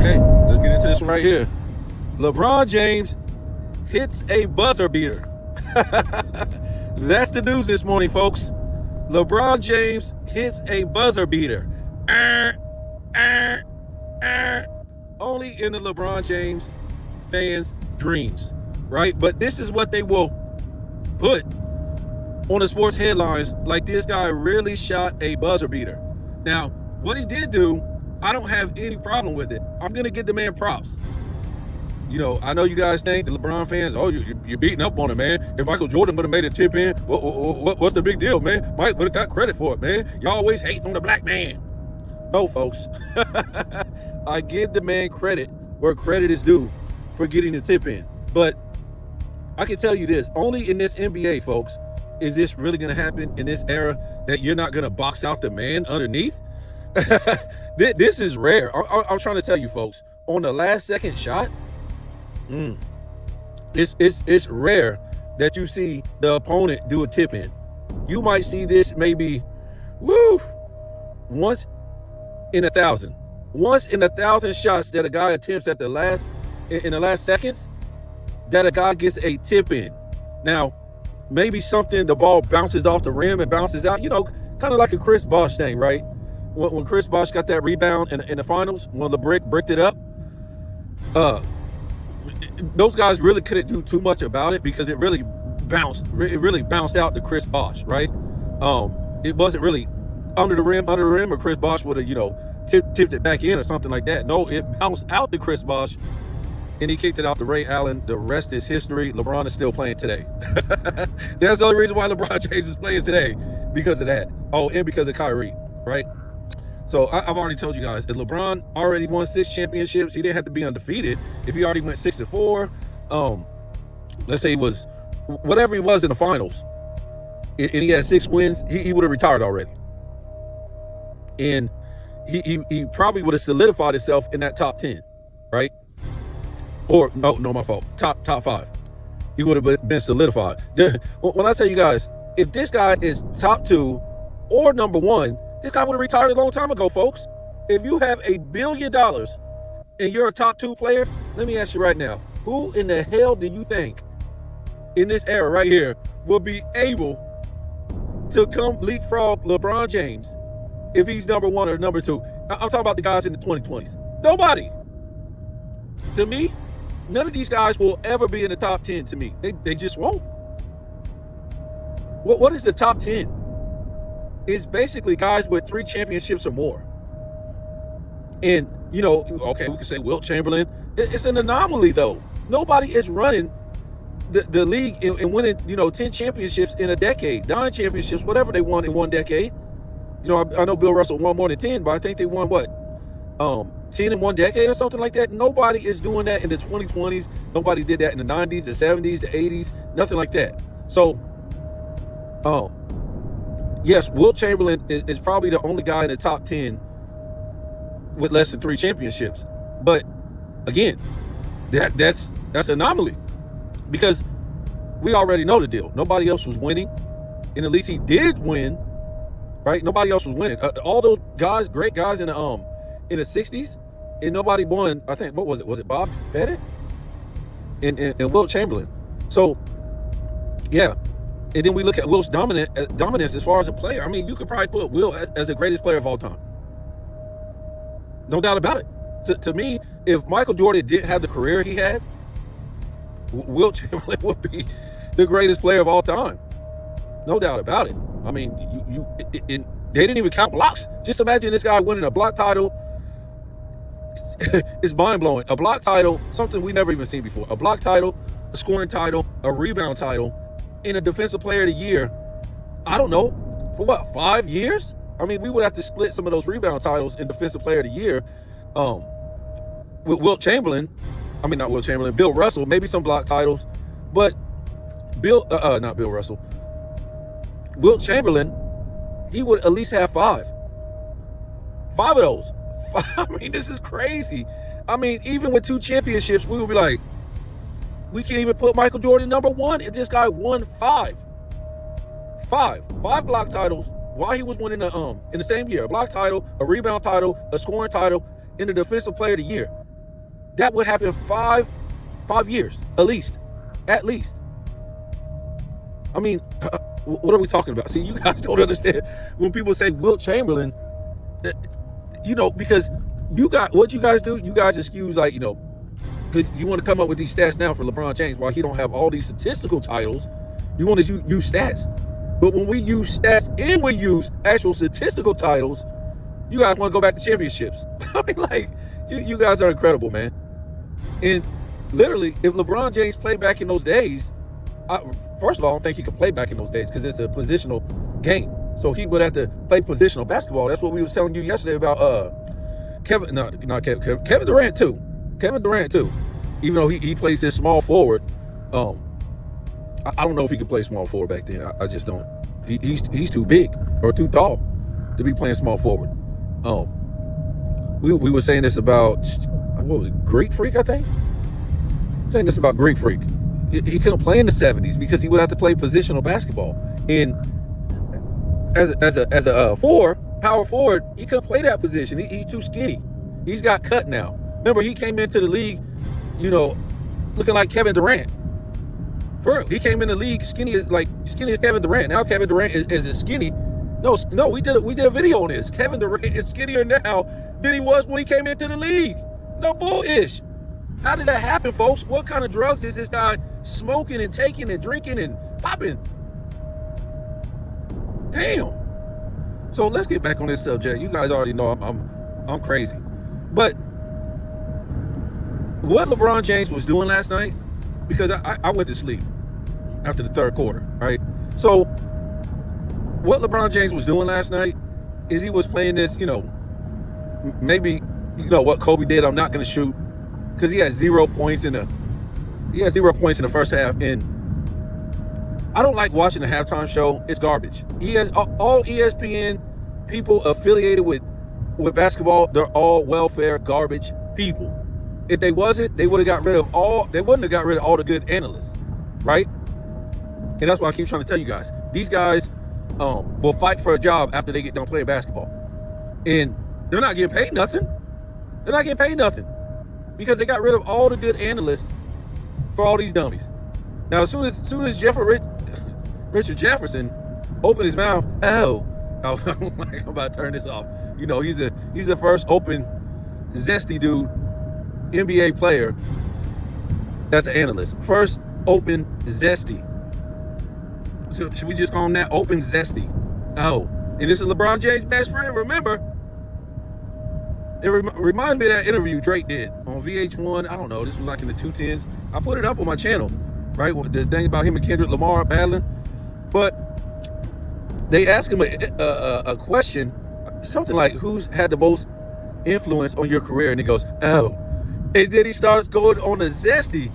Okay, let's get into this one right here. LeBron James hits a buzzer beater. That's the news this morning, folks. LeBron James hits a buzzer beater. Only in the LeBron James fans' dreams, right? But this is what they will put on the sports headlines, like this guy really shot a buzzer beater. Now, what he did do, I don't have any problem with it. I'm going to give the man props. You know, I know you guys think, the LeBron fans, oh, you're beating up on him, man. If Michael Jordan would have made a tip in, what's the big deal, man? Mike would have got credit for it, man. Y'all always hating on the black man. No, folks. I give the man credit where credit is due for getting the tip in. But I can tell you this, only in this NBA, folks, is this really going to happen in this era that you're not going to box out the man underneath? This is rare. I'm trying to tell you, folks, on the last second shot, it's rare that you see the opponent do a tip in. You might see this maybe, once in 1,000. Once in 1,000 shots that a guy attempts in the last seconds, that a guy gets a tip in. Now, maybe the ball bounces off the rim and bounces out, kind of like a Chris Bosh thing, right? When Chris Bosh got that rebound in the finals, when LeBron bricked it up, those guys really couldn't do too much about it because it really bounced out to Chris Bosh, right? It wasn't really under the rim, or Chris Bosh would have, tipped it back in or something like that. No, it bounced out to Chris Bosh, and he kicked it out to Ray Allen. The rest is history. LeBron is still playing today. That's the only reason why LeBron James is playing today, because of that. Oh, and because of Kyrie, right? So I've already told you guys, if LeBron already won 6 championships, he didn't have to be undefeated. If he already went 6-4, let's say he was whatever he was in the finals, and he had 6 wins, he would have retired already. And he probably would have solidified himself in that top 10, right? Or no, my fault. Top 5. He would have been solidified. When I tell you guys, if this guy is top 2 or number 1, this guy would have retired a long time ago, folks. If you have $1 billion and you're a top 2 player, let me ask you right now, who in the hell do you think in this era right here will be able to come leapfrog LeBron James if he's number 1 or number 2? I'm talking about the guys in the 2020s. Nobody. To me, none of these guys will ever be in the top 10 to me. They just won't. What is the top 10? It's basically guys with 3 championships or more. And, okay, we can say Wilt Chamberlain. It's an anomaly, though. Nobody is running the league and winning, 10 championships in a decade, 9 championships, whatever they won in one decade. I know Bill Russell won more than 10, but I think they won, 10 in one decade or something like that. Nobody is doing that in the 2020s. Nobody did that in the 90s, the 70s, the 80s, nothing like that. So, yes, Wilt Chamberlain is probably the only guy in the top 10 with less than 3 championships. But again, that's an anomaly, because we already know the deal. Nobody else was winning, and at least he did win, right? Nobody else was winning. All those guys, great guys in the 60s, and nobody won. I think, what was it? Was it Bob Pettit and Wilt Chamberlain? So, yeah. And then we look at Wilt's dominance as far as a player. I mean, you could probably put Wilt as the greatest player of all time. No doubt about it. To me, if Michael Jordan didn't have the career he had, Wilt Chamberlain would be the greatest player of all time. No doubt about it. I mean, they didn't even count blocks. Just imagine this guy winning a block title. It's mind-blowing. A block title, something we never even seen before. A block title, a scoring title, a rebound title, in a defensive player of the year, I don't know, for 5 years? I mean, we would have to split some of those rebound titles in defensive player of the year with Wilt Chamberlain. I mean, not Wilt Chamberlain, Bill Russell, maybe some block titles. But not Bill Russell. Wilt Chamberlain, he would at least have 5. 5 of those. I mean, this is crazy. I mean, even with 2 championships, we would be like, we can't even put Michael Jordan number 1 if this guy won 5. 5 block titles while he was winning in the same year. A block title, a rebound title, a scoring title, and a defensive player of the year. That would happen 5 years, at least. I mean, what are we talking about? See, you guys don't understand when people say Wilt Chamberlain, because what you guys do, you guys excuse, like, you want to come up with these stats now for LeBron James while he don't have all these statistical titles. You want to use stats. But when we use stats and we use actual statistical titles, you guys want to go back to championships. I mean, like, you guys are incredible, man. And literally, if LeBron James played back in those days, first of all, I don't think he could play back in those days because it's a positional game. So he would have to play positional basketball. That's what we was telling you yesterday about Kevin Durant too. Kevin Durant too. Even though he plays this small forward, I don't know if he could play small forward back then. I just don't. He's too big or too tall to be playing small forward. We were saying this about, what was it, Greek Freak, I think? Saying this about Greek Freak. He couldn't play in the 70s because he would have to play positional basketball. And as a power forward, he couldn't play that position. He's too skinny. He's got cut now. Remember, he came into the league, looking like Kevin Durant. He came in the league skinny as Kevin Durant. Now Kevin Durant is skinny. No, we did a video on this. Kevin Durant is skinnier now than he was when he came into the league. No bullish. How did that happen, folks? What kind of drugs is this guy smoking and taking and drinking and popping? Damn. So let's get back on this subject. You guys already know I'm crazy. But what LeBron James was doing last night, because I went to sleep after the third quarter, right? So what LeBron James was doing last night is he was playing this, maybe, what Kobe did, I'm not going to shoot, because he had 0 points in the first half. And I don't like watching the halftime show. It's garbage. He has all ESPN people affiliated with basketball. They're all welfare garbage people. If they wasn't, they wouldn't have got rid of all the good analysts, right? And that's why I keep trying to tell you guys. These guys will fight for a job after they get done playing basketball. And they're not getting paid nothing. Because they got rid of all the good analysts for all these dummies. Now, as soon as Richard Jefferson opened his mouth, I'm about to turn this off. He's the first open, zesty dude, NBA player that's an analyst. First open, zesty. So should we just call him that? Open, zesty. Oh, and this is LeBron James' best friend. Remember, it reminds me of that interview Drake did on VH1. I don't know. This was like in the 2010s. I put it up on my channel, right? The thing about him and Kendrick Lamar battling. But they asked him a question, something like, who's had the most influence on your career? And he goes, oh. And then he starts going on a zesty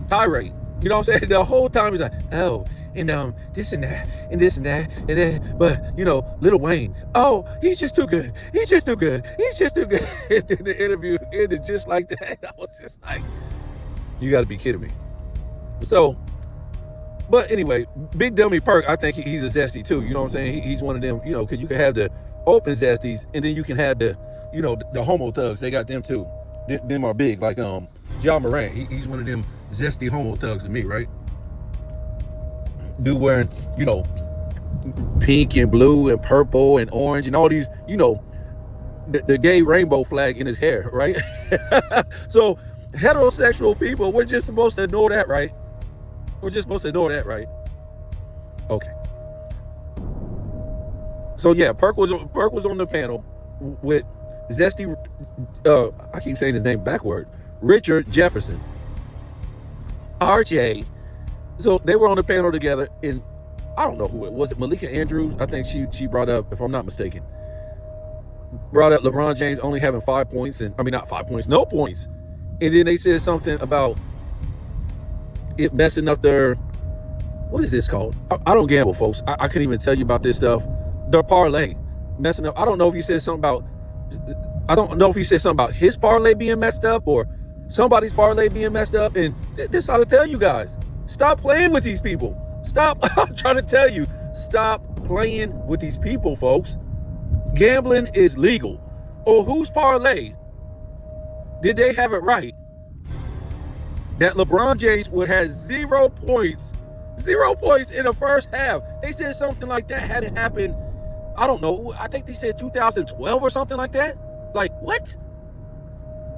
tirade. You know what I'm saying? The whole time he's like, oh, and this and that, and this and that, and then, but, Lil Wayne, oh, he's just too good. And then the interview ended just like that. I was just like, you got to be kidding me. So, but anyway, Big Dummy Perk, I think he's a zesty too. You know what I'm saying? He's one of them, because you can have the open zesties, and then you can have the, the homo thugs. They got them too. Them are big, like Ja Morant. He's one of them zesty homo thugs to me, right? Dude wearing, pink and blue and purple and orange and all these, the gay rainbow flag in his hair, right? So heterosexual people, we're just supposed to ignore that, right? Okay. So yeah, Perk was on the panel with zesty, I keep saying his name backward, Richard Jefferson, RJ. So they were on the panel together, and I don't know who it was. It Malika Andrews? I think she brought up, if I'm not mistaken, LeBron James only having 5 points, not 5 points, no points. And then they said something about it messing up their, what is this called? I don't gamble, folks. I couldn't even tell you about this stuff. Their parlay messing up. I don't know if he said something about his parlay being messed up or somebody's parlay being messed up. And this ought to tell you guys, stop playing with these people. Stop. I'm trying to tell you, stop playing with these people, folks. Gambling is legal. Or whose parlay did they have it right? that LeBron James would have 0 points in the first half. They said something like that had it happened. I don't know. I think they said 2012 or something like that. Like, what?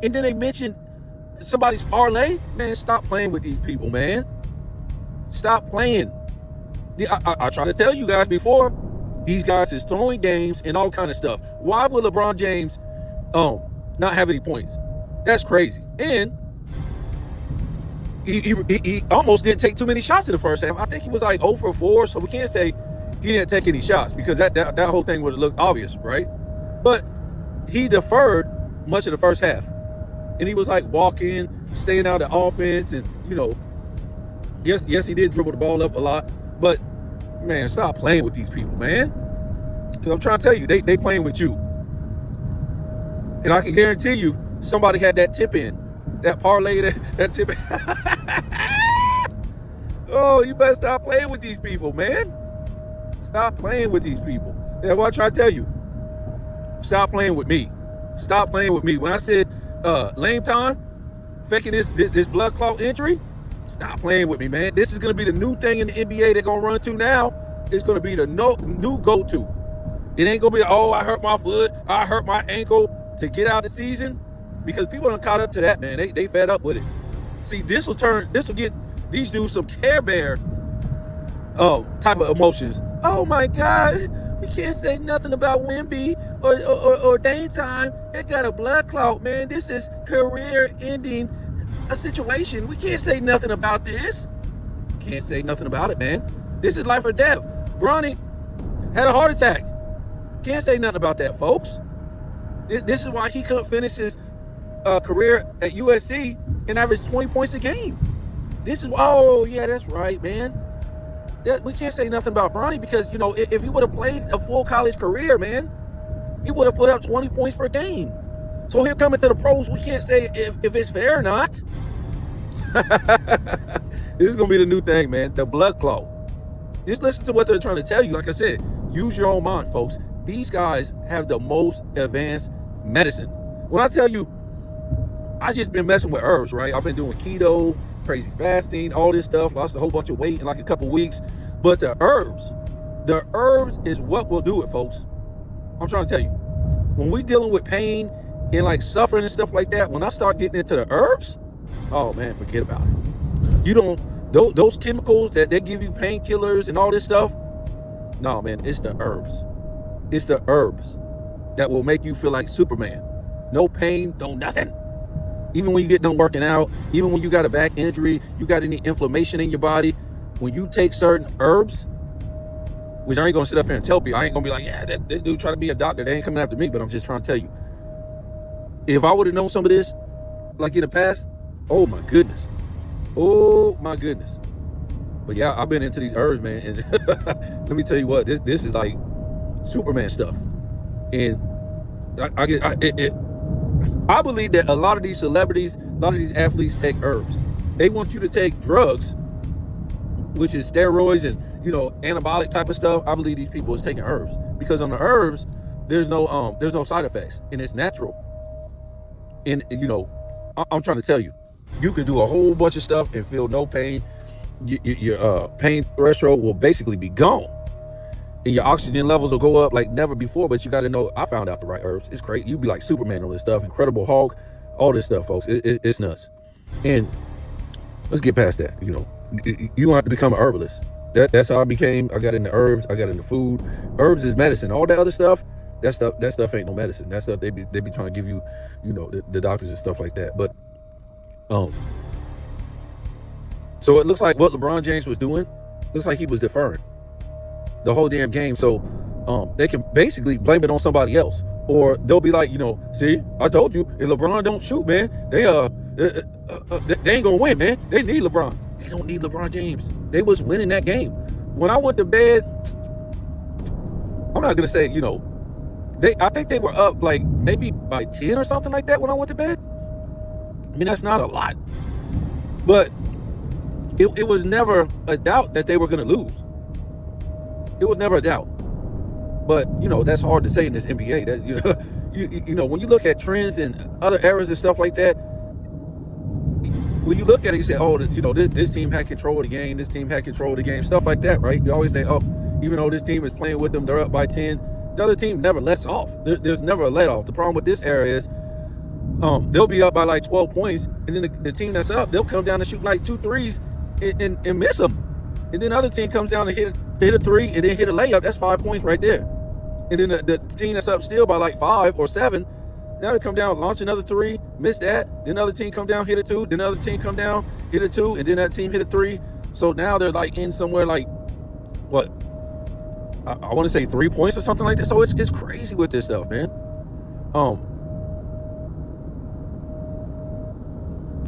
And then they mentioned somebody's parlay. Man, stop playing with these people, man. Stop playing. I tried to tell you guys before, these guys is throwing games and all kind of stuff. Why would LeBron James not have any points? That's crazy. And he almost didn't take too many shots in the first half. I think he was like 0 for 4, so we can't say he didn't take any shots because that whole thing would have looked obvious, right? But he deferred much of the first half. And he was like walking, staying out of offense, and yes, he did dribble the ball up a lot, but man, stop playing with these people, man. Because I'm trying to tell you, they playing with you. And I can guarantee you, somebody had that tip in. That parlay, that tip in. Oh, you better stop playing with these people, man. Stop playing with these people. That's what I try to tell you. Stop playing with me. Stop playing with me. When I said lame time, faking this blood clot injury, stop playing with me, man. This is going to be the new thing in the NBA they're going to run to now. It's going to be the new go-to. It ain't going to be, oh, I hurt my foot, I hurt my ankle to get out of the season. Because people done caught up to that, man. They fed up with it. See, this will get these dudes some Care Bear type of emotions. Oh my God, we can't say nothing about Wemby or Dame Time. They got a blood clot, man. This is career-ending a situation. We can't say nothing about this. Can't say nothing about it, man. This is life or death. Bronny had a heart attack. Can't say nothing about that, folks. This is why he couldn't finish his career at USC and average 20 points a game. This is, oh yeah, that's right, man. We can't say nothing about Bronny because, if he would have played a full college career, man, he would have put up 20 points per game. So him coming to the pros, we can't say if it's fair or not. This is going to be the new thing, man. The blood clot. Just listen to what they're trying to tell you. Like I said, use your own mind, folks. These guys have the most advanced medicine. When I tell you, I just been messing with herbs, right? I've been doing keto, crazy fasting, all this stuff. Lost a whole bunch of weight in like a couple weeks. But the herbs is what will do it, folks. I'm trying to tell you. When we dealing with pain and like suffering and stuff like that, when I start getting into the herbs, oh man, forget about it. Those chemicals that they give you, painkillers and all this stuff, no man, it's the herbs. It's the herbs that will make you feel like Superman. No pain, no nothing. Even when you get done working out, even when you got a back injury, you got any inflammation in your body, when you take certain herbs, which I ain't gonna sit up here and tell people, I ain't gonna be like, yeah, that dude trying to be a doctor, they ain't coming after me, but I'm just trying to tell you. If I would have known some of this, like in the past, oh my goodness. But yeah, I've been into these herbs, man, and let me tell you what, this is like Superman stuff. And I believe that a lot of these celebrities, a lot of these athletes take herbs. They want you to take drugs, which is steroids and anabolic type of stuff. I believe these people is taking herbs because on the herbs there's no side effects and it's natural. And I'm trying to tell you, you can do a whole bunch of stuff and feel no pain. Your pain threshold will basically be gone. And your oxygen levels will go up like never before, but you got to know, I found out the right herbs. It's great. You'd be like Superman on this stuff, Incredible Hulk, all this stuff, folks. It's nuts. And let's get past that. You don't have to become an herbalist. That's how I became. I got into herbs. I got into food. Herbs is medicine. All that other stuff, that stuff ain't no medicine. That stuff they be trying to give you, the doctors and stuff like that. But so it looks like what LeBron James was doing, looks like he was deferring the whole damn game. So they can basically blame it on somebody else, or they'll be like, see, I told you, if LeBron don't shoot, man, they ain't gonna win, man. They need LeBron. They don't need LeBron James. They was winning that game. When I went to bed, I'm not gonna say, I think they were up like maybe by 10 or something like that when I went to bed. I mean, that's not a lot, but it was never a doubt that they were gonna lose. It was never a doubt. But, that's hard to say in this NBA. That, when you look at trends and other eras and stuff like that, when you look at it, you say, oh, this team had control of the game. This team had control of the game. Stuff like that, right? You always say, oh, even though this team is playing with them, they're up by 10. The other team never lets off. There's never a let off. The problem with this era is they'll be up by like 12 points, and then the team that's up, they'll come down and shoot like 2 threes and miss them. And then the other team comes down and hit a 3 and then hit a layup. That's 5 points right there. And then the team that's up still by like 5 or 7, now they come down, launch another 3, miss that. Then the other team come down, hit a 2. Then the other team come down, hit a 2, and then that team hit a 3. So now they're like in somewhere like, what? I want to say 3 points or something like that. So it's crazy with this stuff, man.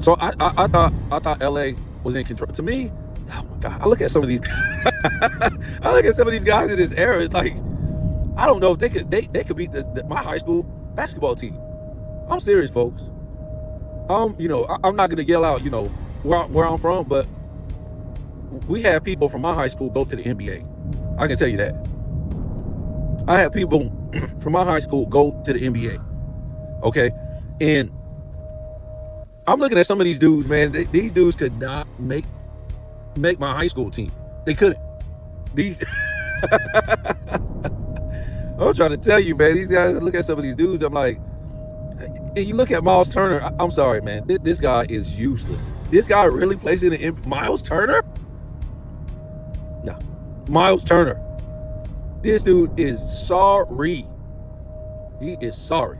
So I thought LA was in control. To me, oh my God, I look at some of these guys in this era. It's like, I don't know if they could beat my high school basketball team. I'm serious, folks. I'm not gonna yell out, where I'm from, but we have people from my high school go to the NBA. I can tell you that. I have people from my high school go to the NBA. Okay, and I'm looking at some of these dudes, man. These dudes could not make my high school team. They couldn't. I'm trying to tell you, man. These guys, look at some of these dudes. I'm like, and you look at Miles Turner. I'm sorry, man. This guy is useless. This guy really plays in the Miles Turner? No, Miles Turner. This dude is sorry. He is sorry.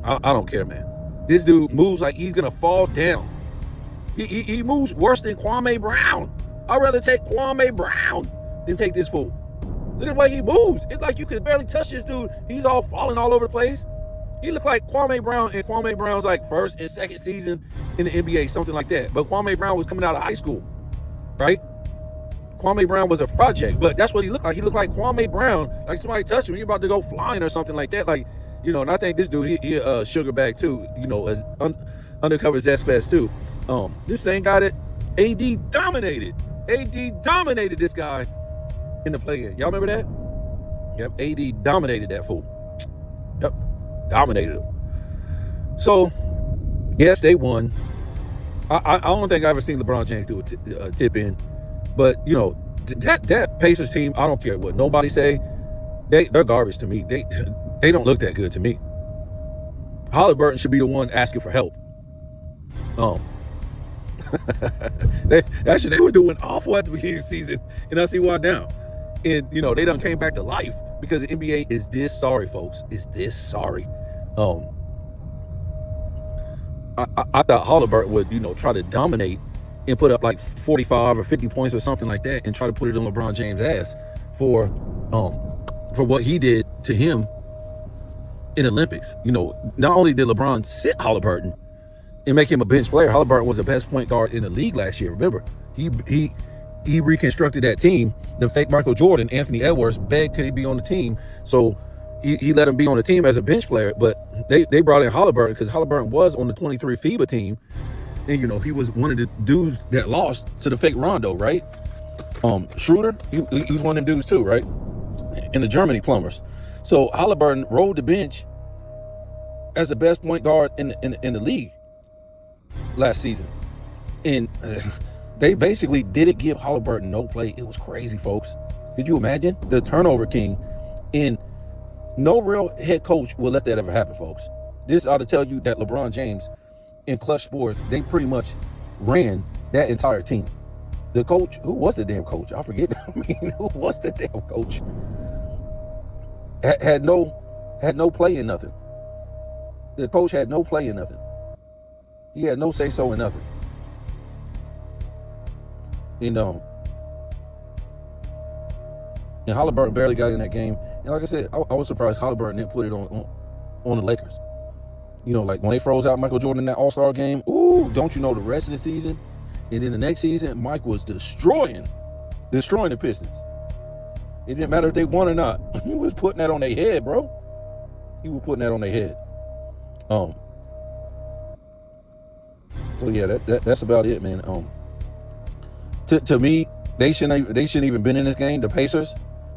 I don't care, man. This dude moves like he's gonna fall down. He moves worse than Kwame Brown. I'd rather take Kwame Brown than take this fool. Look at the way he moves. It's like you could barely touch this dude. He's all falling all over the place. He looked like Kwame Brown, and Kwame Brown's like first and second season in the NBA, something like that. But Kwame Brown was coming out of high school, right? Kwame Brown was a project, but that's what he looked like. He looked like Kwame Brown, like somebody touched him. You're about to go flying or something like that. Like, and I think this dude, he a sugar bag too, as undercover Zest too. This same guy that AD dominated. AD dominated this guy in the play-in. Y'all remember that? Yep, AD dominated that fool. Yep, dominated him. So, yes, they won. I don't think I've ever seen LeBron James do a tip in. But, that Pacers team, I don't care what nobody say, they're garbage to me. They don't look that good to me. Halliburton should be the one asking for help. They were doing awful at the beginning of the season, and I see why now. And they done came back to life because the NBA is this sorry, folks. Is this sorry? I thought Halliburton would try to dominate and put up like 45 or 50 points or something like that, and try to put it on LeBron James' ass for what he did to him in Olympics. Not only did LeBron sit Halliburton and make him a bench player, Halliburton was the best point guard in the league last year. Remember, he reconstructed that team. The fake Michael Jordan, Anthony Edwards, begged could he be on the team, so he let him be on the team as a bench player. But they brought in Halliburton because Halliburton was on the 23 FIBA team, and he was one of the dudes that lost to the fake Rondo, right? Schroeder, he was one of them dudes too, right? And the Germany Plumbers. So Halliburton rode the bench as the best point guard in the league last season, and they basically didn't give Halliburton no play. It was crazy, folks. Could you imagine? The turnover king, and no real head coach will let that ever happen, folks. This ought to tell you that LeBron James and Clutch Sports, they pretty much ran that entire team. The coach, who was the damn coach? I forget. Who was the damn coach? Had no play in nothing. The coach had no play in nothing. He had no say so in nothing. And Halliburton barely got in that game. And like I said, I was surprised Halliburton didn't put it on the Lakers. Like when they froze out Michael Jordan in that All-Star game, ooh, don't you know the rest of the season? And then the next season, Mike was destroying the Pistons. It didn't matter if they won or not. He was putting that on their head, bro. He was putting that on their head. So yeah, that's about it, man. To me, they shouldn't even been in this game. The Pacers,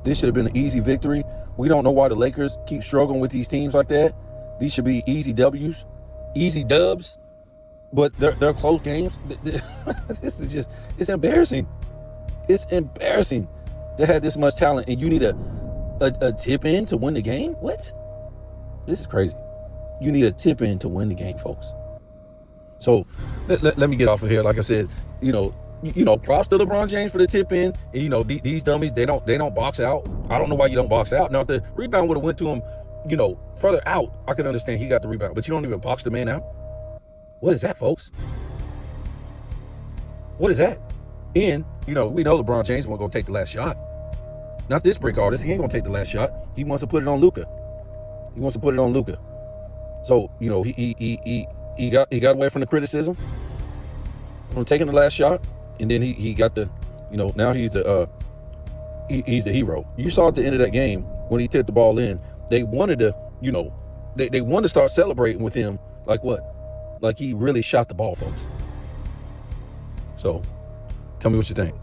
this should have been an easy victory. We don't know why the Lakers keep struggling with these teams like that. These should be easy W's, easy dubs. but they're close games. This is just, it's embarrassing. It's embarrassing to have this much talent and you need a tip in to win the game. What? This is crazy. You need a tip in to win the game, folks. So let me get off of here. Like I said, props to LeBron James for the tip in. And, these dummies, they don't box out. I don't know why you don't box out. Now, if the rebound would have went to him, further out, I could understand he got the rebound. But you don't even box the man out. What is that, folks? What is that? And, we know LeBron James wasn't going to take the last shot. Not this brick artist. He ain't going to take the last shot. He wants to put it on Luka. So, he got away from the criticism, from taking the last shot. And then he got the, now he's the hero. You saw at the end of that game when he tipped the ball in, they wanted to, they wanted to start celebrating with him. Like what? Like he really shot the ball, folks. So tell me what you think.